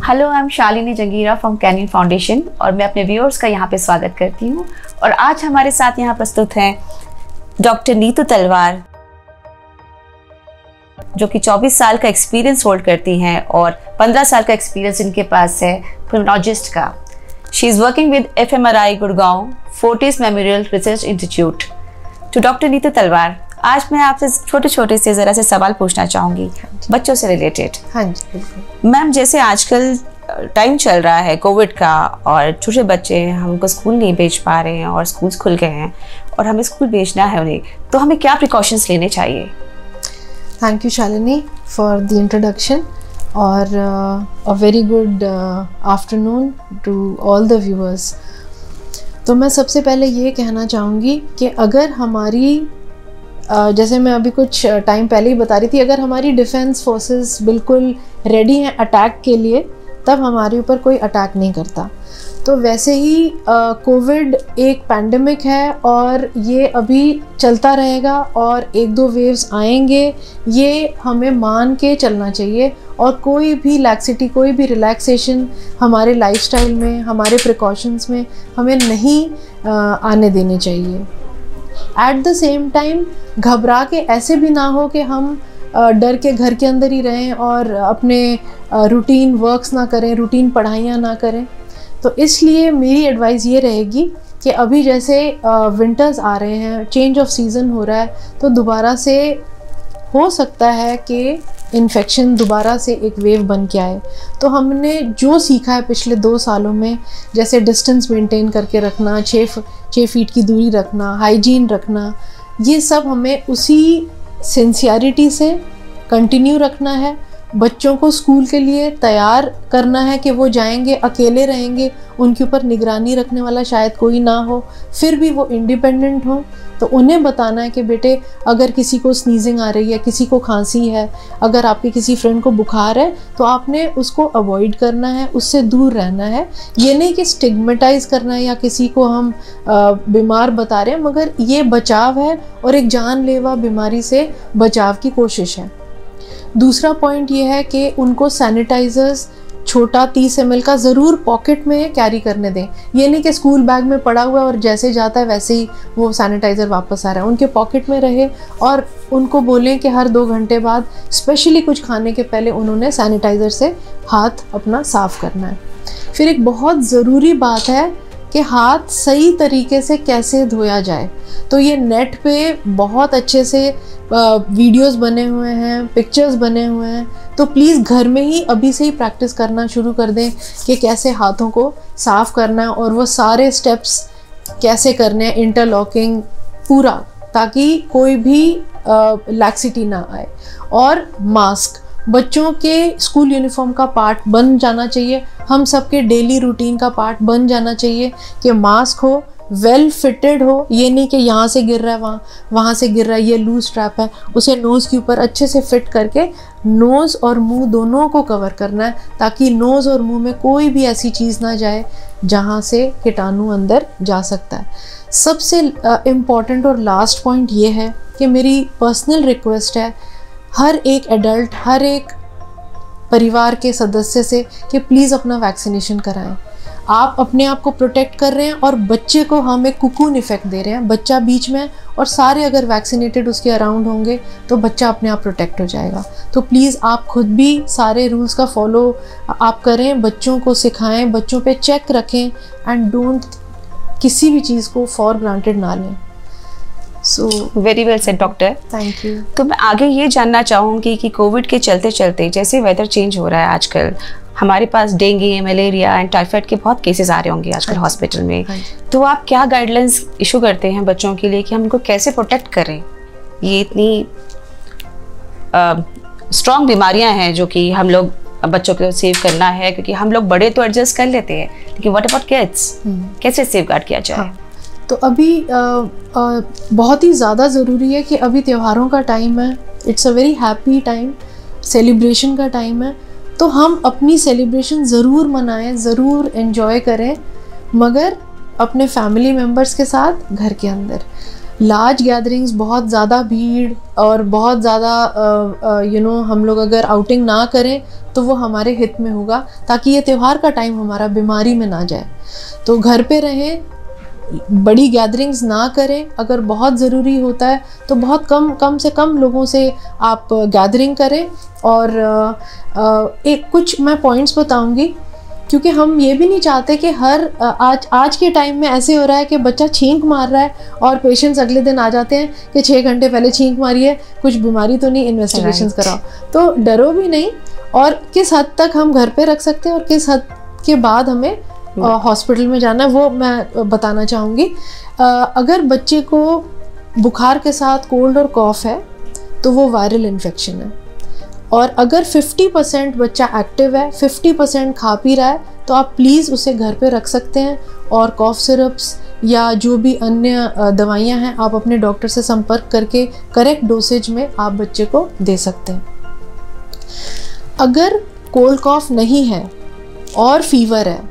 Hello, I am Shalini Jungheera from canyon foundation और मैं अपने व्यूअर्स का यहाँ पे स्वागत करती हूँ। और आज हमारे साथ यहाँ प्रस्तुत हैं डॉक्टर नीतू तलवार, जो कि 24 साल का एक्सपीरियंस होल्ड करती हैं और 15 साल का एक्सपीरियंस इनके पास है पल्मोनोलॉजिस्ट का। She is working with FMRI Gurgaon, Fortis memorial research institute. तो डॉक्टर नीतू तलवार, आज मैं आपसे छोटे से ज़रा से सवाल पूछना चाहूँगी बच्चों से रिलेटेड। हाँ जी, बिल्कुल मैम, जैसे आजकल टाइम चल रहा है कोविड का और छोटे बच्चे हमको स्कूल नहीं भेज पा रहे हैं और स्कूल्स खुल गए हैं और हमें स्कूल भेजना है उन्हें, तो हमें क्या प्रिकॉशंस लेने चाहिए? Thank you Shalini for the introduction और a very good afternoon to all the viewers. तो मैं सबसे पहले ये कहना चाहूँगी कि अगर हमारी जैसे मैं अभी कुछ टाइम पहले ही बता रही थी, अगर हमारी डिफेंस फोर्सेस बिल्कुल रेडी हैं अटैक के लिए, तब हमारे ऊपर कोई अटैक नहीं करता। तो वैसे ही कोविड एक पैंडेमिक है और ये अभी चलता रहेगा और 1-2 वेव्स आएंगे, ये हमें मान के चलना चाहिए और कोई भी लैक्सिटी, कोई भी रिलैक्सेशन हमारे लाइफस्टाइल में, हमारे प्रिकॉशंस में हमें नहीं आने देने चाहिए। एट द सेम टाइम घबरा के ऐसे भी ना हो कि हम डर के घर के अंदर ही रहें और अपने रूटीन वर्क्स ना करें, रूटीन पढ़ाइयाँ ना करें। तो इसलिए मेरी एडवाइस ये रहेगी कि अभी जैसे विंटर्स आ रहे हैं, चेंज ऑफ सीज़न हो रहा है, तो दोबारा से हो सकता है कि इन्फेक्शन दोबारा से एक वेव बन के आए। तो हमने जो सीखा है पिछले 2 सालों में, जैसे डिस्टेंस मेंटेन करके रखना, 6 फीट की दूरी रखना, हाइजीन रखना, ये सब हमें उसी सिंसियरिटी से कंटिन्यू रखना है। बच्चों को स्कूल के लिए तैयार करना है कि वो जाएंगे, अकेले रहेंगे, उनके ऊपर निगरानी रखने वाला शायद कोई ना हो, फिर भी वो इंडिपेंडेंट हो। तो उन्हें बताना है कि बेटे, अगर किसी को स्नीजिंग आ रही है, किसी को खांसी है, अगर आपके किसी फ्रेंड को बुखार है, तो आपने उसको अवॉइड करना है, उससे दूर रहना है। ये नहीं कि स्टिग्मेटाइज करना है या किसी को हम बीमार बता रहे हैं, मगर ये बचाव है और एक जानलेवा बीमारी से बचाव की कोशिश है। दूसरा पॉइंट ये है कि उनको सैनिटाइजर्स छोटा 30 ml का ज़रूर पॉकेट में कैरी करने दें। ये नहीं कि स्कूल बैग में पड़ा हुआ है और जैसे जाता है वैसे ही वो सैनिटाइज़र वापस आ रहा है, उनके पॉकेट में रहे। और उनको बोलें कि हर 2 घंटे बाद, स्पेशली कुछ खाने के पहले, उन्होंने सैनिटाइज़र से हाथ अपना साफ़ करना है। फिर एक बहुत ज़रूरी बात है कि हाथ सही तरीके से कैसे धोया जाए। तो ये नेट पे बहुत अच्छे से वीडियोस बने हुए हैं, पिक्चर्स बने हुए हैं, तो प्लीज़ घर में ही अभी से ही प्रैक्टिस करना शुरू कर दें कि कैसे हाथों को साफ़ करना है और वो सारे स्टेप्स कैसे करने हैं, इंटरलॉकिंग पूरा, ताकि कोई भी लैक्सिटी ना आए। और मास्क बच्चों के स्कूल यूनिफॉर्म का पार्ट बन जाना चाहिए, हम सबके डेली रूटीन का पार्ट बन जाना चाहिए कि मास्क हो, वेल फिटेड हो। ये नहीं कि यहाँ से गिर रहा है, वहाँ से गिर रहा है, ये लूज स्ट्रैप है, उसे नोज़ के ऊपर अच्छे से फिट करके नोज़ और मुंह दोनों को कवर करना है, ताकि नोज़ और मुंह में कोई भी ऐसी चीज़ ना जाए जहाँ से कीटाणु अंदर जा सकता है। सबसे इम्पॉर्टेंट और लास्ट पॉइंट ये है कि मेरी पर्सनल रिक्वेस्ट है हर एक एडल्ट, हर एक परिवार के सदस्य से कि प्लीज़ अपना वैक्सीनेशन कराएं। आप अपने आप को प्रोटेक्ट कर रहे हैं और बच्चे को हम एक कुकून इफेक्ट दे रहे हैं। बच्चा बीच में और सारे अगर वैक्सीनेटेड उसके अराउंड होंगे तो बच्चा अपने आप प्रोटेक्ट हो जाएगा। तो प्लीज़ आप खुद भी सारे रूल्स का फॉलो आप करें, बच्चों को सिखाएं, बच्चों पे चेक रखें एंड डोंट किसी भी चीज़ को फॉर ग्रांटेड ना लें। So very well said doctor, thank you. तो मैं आगे ये जानना चाहूँगी कि कोविड के चलते चलते जैसे वेदर चेंज हो रहा है आजकल, हमारे पास डेंगू, मलेरिया एंड टाइफाइड के बहुत केसेस आ रहे होंगे आजकल हॉस्पिटल में, तो आप क्या गाइडलाइंस इशू करते हैं बच्चों के लिए कि हम उनको कैसे प्रोटेक्ट करें? ये इतनी स्ट्रॉन्ग बीमारियां हैं जो कि हम लोग बच्चों को सेव करना है, क्योंकि हम लोग बड़े तो एडजस्ट कर लेते हैं, लेकिन व्हाट अबाउट किड्स, कैसे सेव गार्ड किया जाए? हाँ। तो अभी बहुत ही ज़्यादा ज़रूरी है कि अभी त्योहारों का टाइम है, it's a very happy time, celebration का टाइम है, तो हम अपनी सेलिब्रेशन ज़रूर मनाएं, ज़रूर एंजॉय करें, मगर अपने फैमिली मेम्बर्स के साथ घर के अंदर। लार्ज गैदरिंग्स, बहुत ज़्यादा भीड़ और बहुत ज़्यादा हम लोग अगर आउटिंग ना करें तो वो हमारे हित में होगा, ताकि ये त्यौहार का टाइम हमारा बीमारी में ना जाए। तो घर पे रहें, बड़ी गैदरिंग्स ना करें, अगर बहुत ज़रूरी होता है तो बहुत कम से कम लोगों से आप गैदरिंग करें। और एक कुछ मैं पॉइंट्स बताऊंगी, क्योंकि हम ये भी नहीं चाहते कि हर आज के टाइम में ऐसे हो रहा है कि बच्चा छींक मार रहा है और पेशेंट्स अगले दिन आ जाते हैं कि 6 घंटे पहले छींक मारी है, कुछ बीमारी तो नहीं, इन्वेस्टिगेशंस कराओ। तो डरो भी नहीं, और किस हद तक हम घर पे रख सकते हैं और किस हद के बाद हमें हॉस्पिटल में जाना है वो मैं बताना चाहूँगी। अगर बच्चे को बुखार के साथ कोल्ड और कॉफ है तो वो वायरल इन्फेक्शन है, और अगर 50% बच्चा एक्टिव है, 50% खा पी रहा है, तो आप प्लीज़ उसे घर पे रख सकते हैं, और कॉफ सिरप्स या जो भी अन्य दवाइयाँ हैं आप अपने डॉक्टर से संपर्क करके करेक्ट डोसेज में आप बच्चे को दे सकते हैं। अगर कोल्ड कॉफ नहीं है और फीवर है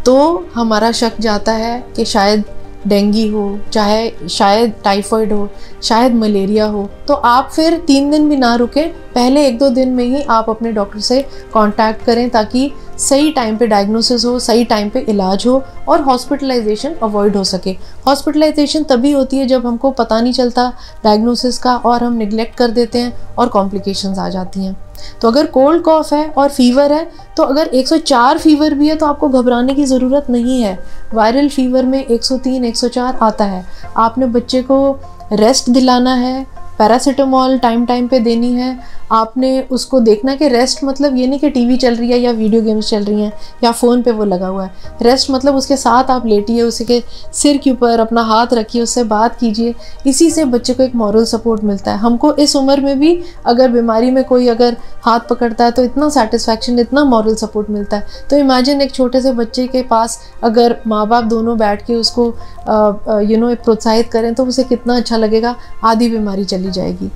तो हमारा शक जाता है कि शायद डेंगू हो, चाहे शायद टाइफाइड हो, शायद मलेरिया हो। तो आप फिर 3 दिन भी ना रुकें, पहले 1-2 दिन में ही आप अपने डॉक्टर से कांटेक्ट करें, ताकि सही टाइम पे डायग्नोसिस हो, सही टाइम पे इलाज हो और हॉस्पिटलाइजेशन अवॉइड हो सके। हॉस्पिटलाइजेशन तभी होती है जब हमको पता नहीं चलता डायग्नोसिस का और हम निगलेक्ट कर देते हैं और कॉम्प्लिकेशंस आ जाती हैं। तो अगर कोल्ड कॉफ है और फीवर है, तो अगर 104 फीवर भी है तो आपको घबराने की ज़रूरत नहीं है। वायरल फीवर में 103, 104 आता है। आपने बच्चे को रेस्ट दिलाना है, पैरासीटामोल टाइम पे देनी है। आपने उसको देखना कि रेस्ट मतलब ये नहीं कि टीवी चल रही है या वीडियो गेम्स चल रही हैं या फ़ोन पे वो लगा हुआ है। रेस्ट मतलब उसके साथ आप लेटिए, उसके सिर के ऊपर अपना हाथ रखिए, उससे बात कीजिए। इसी से बच्चे को एक मॉरल सपोर्ट मिलता है। हमको इस उम्र में भी अगर बीमारी में कोई अगर हाथ पकड़ता है तो इतना सेटिस्फैक्शन, इतना मॉरल सपोर्ट मिलता है। तो इमेजिन एक छोटे से बच्चे के पास अगर माँ बाप दोनों बैठ के उसको प्रोत्साहित करें तो उसे कितना अच्छा लगेगा, आधी बीमारी चली जाएगी।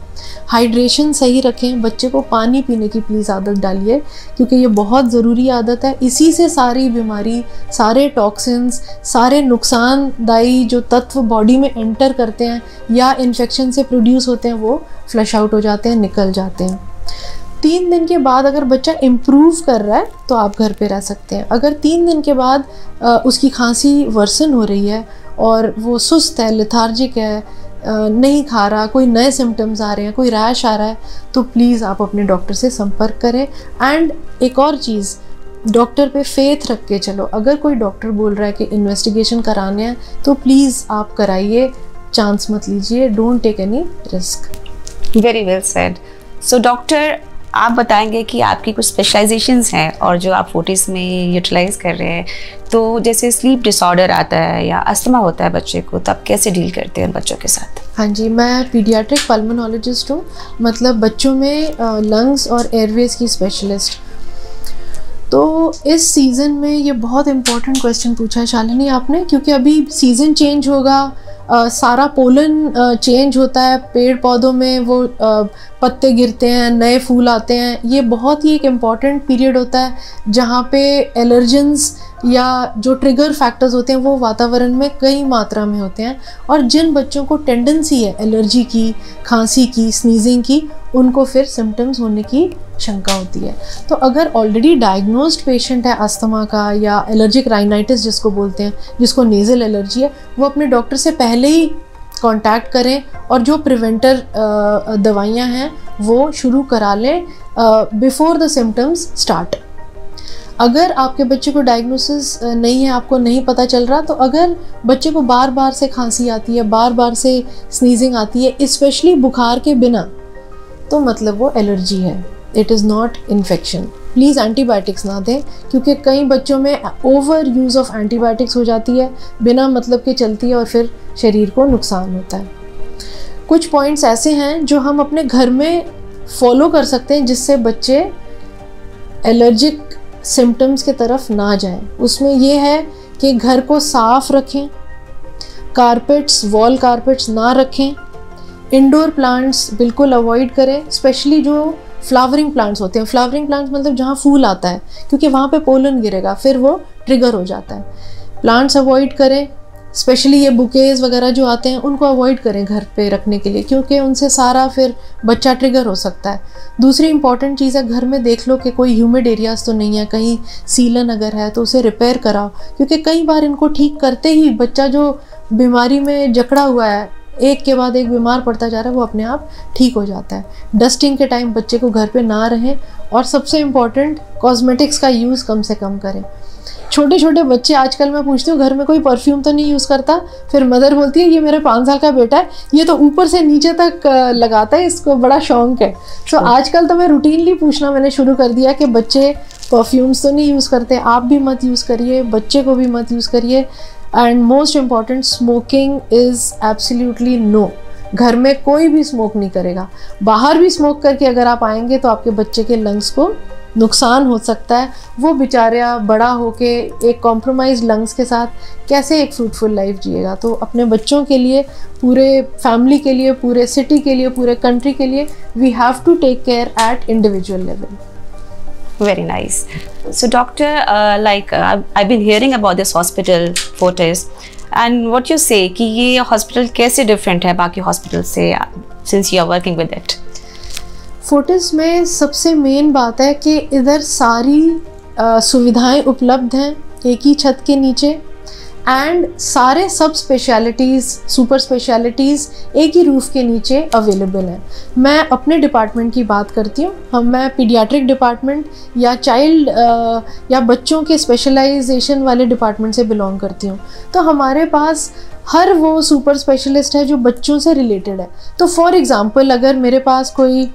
हाइड्रेशन सही रखें, बच्चे को पानी पीने की प्लीज़ आदत डालिए, क्योंकि ये बहुत ज़रूरी आदत है। इसी से सारी बीमारी, सारे टॉक्सिन्स, सारे नुकसानदायी जो तत्व बॉडी में एंटर करते हैं या इन्फेक्शन से प्रोड्यूस होते हैं वो फ्लश आउट हो जाते हैं, निकल जाते हैं। 3 दिन के बाद अगर बच्चा इम्प्रूव कर रहा है तो आप घर पे रह सकते हैं। अगर 3 दिन के बाद उसकी खांसी वर्सन हो रही है और वो सुस्त है, लेथार्जिक है, नहीं खा रहा, कोई नए सिम्टम्स आ रहे हैं, कोई रैश आ रहा है, तो प्लीज़ आप अपने डॉक्टर से संपर्क करें। एंड एक और चीज़, डॉक्टर पे फेथ रख के चलो। अगर कोई डॉक्टर बोल रहा है कि इन्वेस्टिगेशन कराने हैं तो प्लीज़ आप कराइए, चांस मत लीजिए, don't take any risk. Very well said. So doctor, आप बताएंगे कि आपकी कुछ स्पेशलाइजेशंस हैं और जो आप 40s में यूटिलाइज कर रहे हैं, तो जैसे स्लीप डिसऑर्डर आता है या अस्थमा होता है बच्चे को, तब कैसे डील करते हैं बच्चों के साथ? हाँ जी, मैं पीडियाट्रिक पल्मोनोलॉजिस्ट हूँ, मतलब बच्चों में लंग्स और एयरवेज की स्पेशलिस्ट। तो इस सीज़न में ये बहुत इम्पोर्टेंट क्वेश्चन पूछा है शालिनी आपने, क्योंकि अभी सीज़न चेंज होगा, सारा पोलन चेंज होता है, पेड़ पौधों में वो पत्ते गिरते हैं, नए फूल आते हैं। ये बहुत ही एक इम्पॉर्टेंट पीरियड होता है जहाँ पे एलर्जेंस या जो ट्रिगर फैक्टर्स होते हैं वो वातावरण में कई मात्रा में होते हैं। और जिन बच्चों को टेंडेंसी है एलर्जी की, खांसी की, स्नीजिंग की, उनको फिर सिम्टम्स होने की शंका होती है। तो अगर ऑलरेडी डायग्नोज्ड पेशेंट है अस्थमा का या एलर्जिक राइनाइटिस जिसको बोलते हैं, जिसको नेज़ल एलर्जी है, वो अपने डॉक्टर से पहले ही कांटेक्ट करें और जो प्रिवेंटर दवाइयाँ हैं वो शुरू करा लें बिफोर द सिम्टम्स स्टार्ट। अगर आपके बच्चे को डायग्नोसिस नहीं है, आपको नहीं पता चल रहा, तो अगर बच्चे को बार बार से खांसी आती है, बार बार से स्नीजिंग आती है, स्पेशली बुखार के बिना, तो मतलब वो एलर्जी है, it is not infection. Please antibiotics ना दें, क्योंकि कई बच्चों में ओवर यूज़ ऑफ एंटीबायोटिक्स हो जाती है, बिना मतलब के चलती है और फिर शरीर को नुकसान होता है। कुछ पॉइंट्स ऐसे हैं जो हम अपने घर में फॉलो कर सकते हैं जिससे बच्चे एलर्जिक सिम्टम्स के तरफ ना जाएं। उसमें यह है कि घर को साफ रखें, कारपेट्स, वॉल कारपेट्स ना रखें, इंडोर प्लांट्स बिल्कुल अवॉइड करें, स्पेशली जो फ्लावरिंग प्लांट्स होते हैं। फ्लावरिंग प्लांट्स मतलब जहाँ फूल आता है, क्योंकि वहाँ पे पोलन गिरेगा, फिर वो ट्रिगर हो जाता है। प्लांट्स अवॉइड करें। स्पेशली ये बुकेज वगैरह जो आते हैं उनको अवॉइड करें घर पे रखने के लिए, क्योंकि उनसे सारा फिर बच्चा ट्रिगर हो सकता है। दूसरी इंपॉर्टेंट चीज़ है, घर में देख लो कि कोई ह्यूमिड एरियाज़ तो नहीं है, कहीं सीलन अगर है तो उसे रिपेयर कराओ, क्योंकि कई बार इनको ठीक करते ही बच्चा जो बीमारी में जकड़ा हुआ है, एक के बाद एक बीमार पड़ता जा रहा है, वो अपने आप ठीक हो जाता है। डस्टिंग के टाइम बच्चे को घर पे ना रहें, और सबसे इम्पॉर्टेंट कॉस्मेटिक्स का यूज़ कम से कम करें। छोटे छोटे बच्चे आजकल, मैं पूछती हूँ घर में कोई परफ्यूम तो नहीं यूज़ करता, फिर मदर बोलती है ये मेरे 5 साल का बेटा है, ये तो ऊपर से नीचे तक लगाता है, इसको बड़ा शौक है। तो आजकल तो मैं रूटीनली पूछना मैंने शुरू कर दिया कि बच्चे परफ्यूम्स तो नहीं यूज़ करते, आप भी मत यूज़ करिए, बच्चे को भी मत यूज़ करिए। And most important, smoking is absolutely no. घर में कोई भी स्मोक नहीं करेगा। बाहर भी स्मोक करके अगर आप आएंगे तो आपके बच्चे के लंग्स को नुकसान हो सकता है। वो बेचारा बड़ा होके एक कॉम्प्रोमाइज लंग्स के साथ कैसे एक फ्रूटफुल लाइफ जिएगा। तो अपने बच्चों के लिए, पूरे फैमिली के लिए, पूरे सिटी के लिए, पूरे कंट्री के लिए, we have to take care at individual level. Very nice. So doctor, I've been hearing about this hospital, Fortis, and what you say कि ये hospital कैसे different है बाकी hospital से, since you are working with it? Fortis में सबसे main बात है कि इधर सारी सुविधाएं उपलब्ध हैं एक ही छत के नीचे, एंड सारे सब स्पेशलिटीज़, सुपर स्पेशलिटीज़ एक ही रूफ़ के नीचे अवेलेबल हैं। मैं अपने डिपार्टमेंट की बात करती हूँ। मैं पीडियाट्रिक डिपार्टमेंट या चाइल्ड या बच्चों के स्पेशलाइजेशन वाले डिपार्टमेंट से बिलोंग करती हूँ। तो हमारे पास हर वो सुपर स्पेशलिस्ट है जो बच्चों से रिलेटेड है। तो फॉर एग्ज़ाम्पल, अगर मेरे पास कोई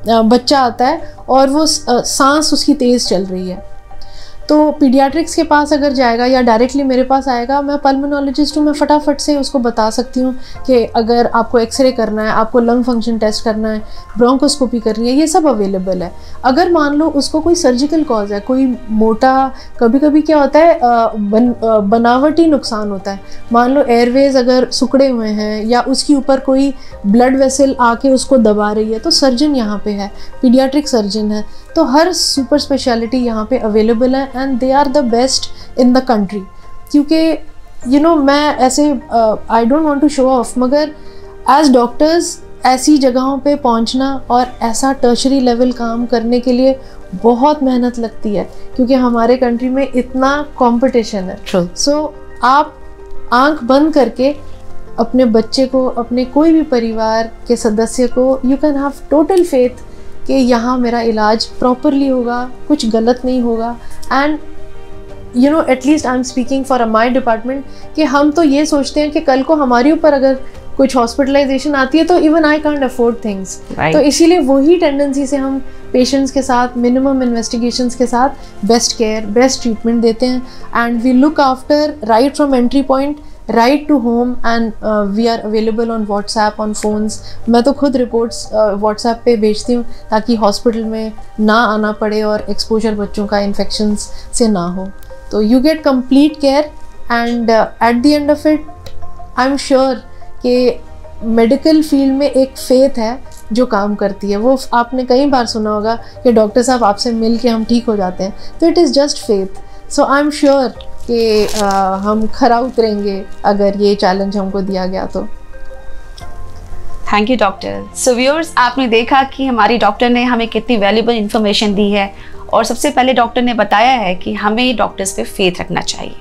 बच्चा आता है और वो सांस उसकी तेज़ चल रही है, तो पीडियाट्रिक्स के पास अगर जाएगा या डायरेक्टली मेरे पास आएगा, मैं पल्मोनोलॉजिस्ट हूँ, मैं फटाफट से उसको बता सकती हूँ कि अगर आपको एक्सरे करना है, आपको लंग फंक्शन टेस्ट करना है, ब्रोंकोस्कोपी करनी है, ये सब अवेलेबल है। अगर मान लो उसको कोई सर्जिकल कॉज है, कोई मोटा, कभी कभी क्या होता है बनावटी नुकसान होता है, मान लो एयरवेज अगर सिकुड़े हुए हैं या उसके ऊपर कोई ब्लड वेसल आके उसको दबा रही है, तो सर्जन यहाँ पे है, पीडियाट्रिक सर्जन है। तो हर सुपर स्पेशलिटी यहाँ पे अवेलेबल है, and they are the best in the country. क्योंकि मैं ऐसे I don't want to show off, मगर एज डॉक्टर्स ऐसी जगहों पे पहुंचना और ऐसा टर्शरी लेवल काम करने के लिए बहुत मेहनत लगती है, क्योंकि हमारे कंट्री में इतना कंपटीशन है। सो आप आंख बंद करके अपने बच्चे को, अपने कोई भी परिवार के सदस्य को, you can have total faith कि यहाँ मेरा इलाज प्रॉपरली होगा, कुछ गलत नहीं होगा। And at least I am speaking for my department कि हम तो ये सोचते हैं कि कल को हमारे ऊपर अगर कुछ हॉस्पिटलाइजेशन आती है तो even I can't afford things. तो इसीलिए वही टेंडेंसी से हम पेशेंट्स के साथ मिनिमम इन्वेस्टिगेशंस के साथ बेस्ट केयर, बेस्ट ट्रीटमेंट देते हैं, and we look after right from entry point right to home, and we are available on WhatsApp, on phones। मैं तो खुद रिपोर्ट्स WhatsApp पे भेजती हूँ ताकि हॉस्पिटल में ना आना पड़े और एक्सपोजर बच्चों का इन्फेक्शंस से ना हो। तो you get complete care, and at the end of it I am sure कि मेडिकल फील्ड में एक फेथ है जो काम करती है। वो आपने कई बार सुना होगा कि डॉक्टर साहब आपसे मिल के हम ठीक हो जाते हैं, तो it is just faith. So I am sure कि हम खरा उतरेंगे अगर ये चैलेंज हमको दिया गया तो। Thank you doctor. So viewers, आपने देखा कि हमारी डॉक्टर ने हमें कितनी वैल्यूबल इन्फॉर्मेशन दी है, और सबसे पहले डॉक्टर ने बताया है कि हमें डॉक्टर्स पे फेथ रखना चाहिए,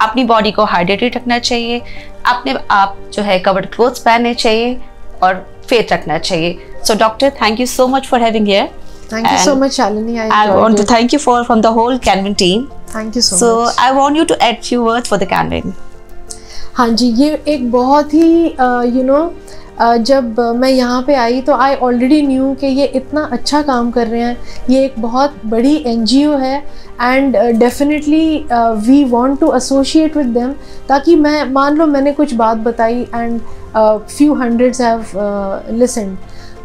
अपनी बॉडी को हाइड्रेटेड रखना चाहिए, अपने आप जो है कवर्ड क्लोथ्स पहनने चाहिए और फेथ रखना चाहिए। So doctor, thank you so much for having here. Thank you so much, Shalini. I want to thank you from the whole Canvin team. Thank you so much. So I want you to add few words for the Canvin. हाँ जी, ये एक बहुत ही जब मैं यहाँ पे आई तो I already knew कि ये इतना अच्छा काम कर रहे हैं, ये एक बहुत बड़ी NGO है, and definitely we want to associate with them, ताकि मैं मान लो मैंने कुछ बात बताई and few hundreds have listened,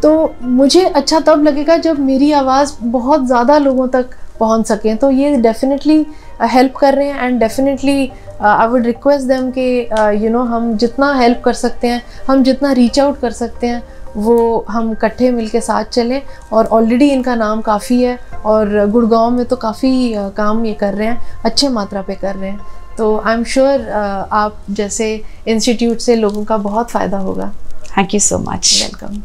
तो मुझे अच्छा तब लगेगा जब मेरी आवाज़ बहुत ज़्यादा लोगों तक पहुंच सकें। तो ये डेफिनेटली हेल्प कर रहे हैं, and definitely I would request them कि हम जितना हेल्प कर सकते हैं, हम जितना रीच आउट कर सकते हैं, वो हम इकट्ठे मिलके साथ चलें। और ऑलरेडी इनका नाम काफ़ी है, और गुड़गांव में तो काफ़ी काम ये कर रहे हैं, अच्छे मात्रा पे कर रहे हैं। तो आई एम श्योर आप जैसे इंस्टीट्यूट से लोगों का बहुत फ़ायदा होगा। Thank you so much. Welcome.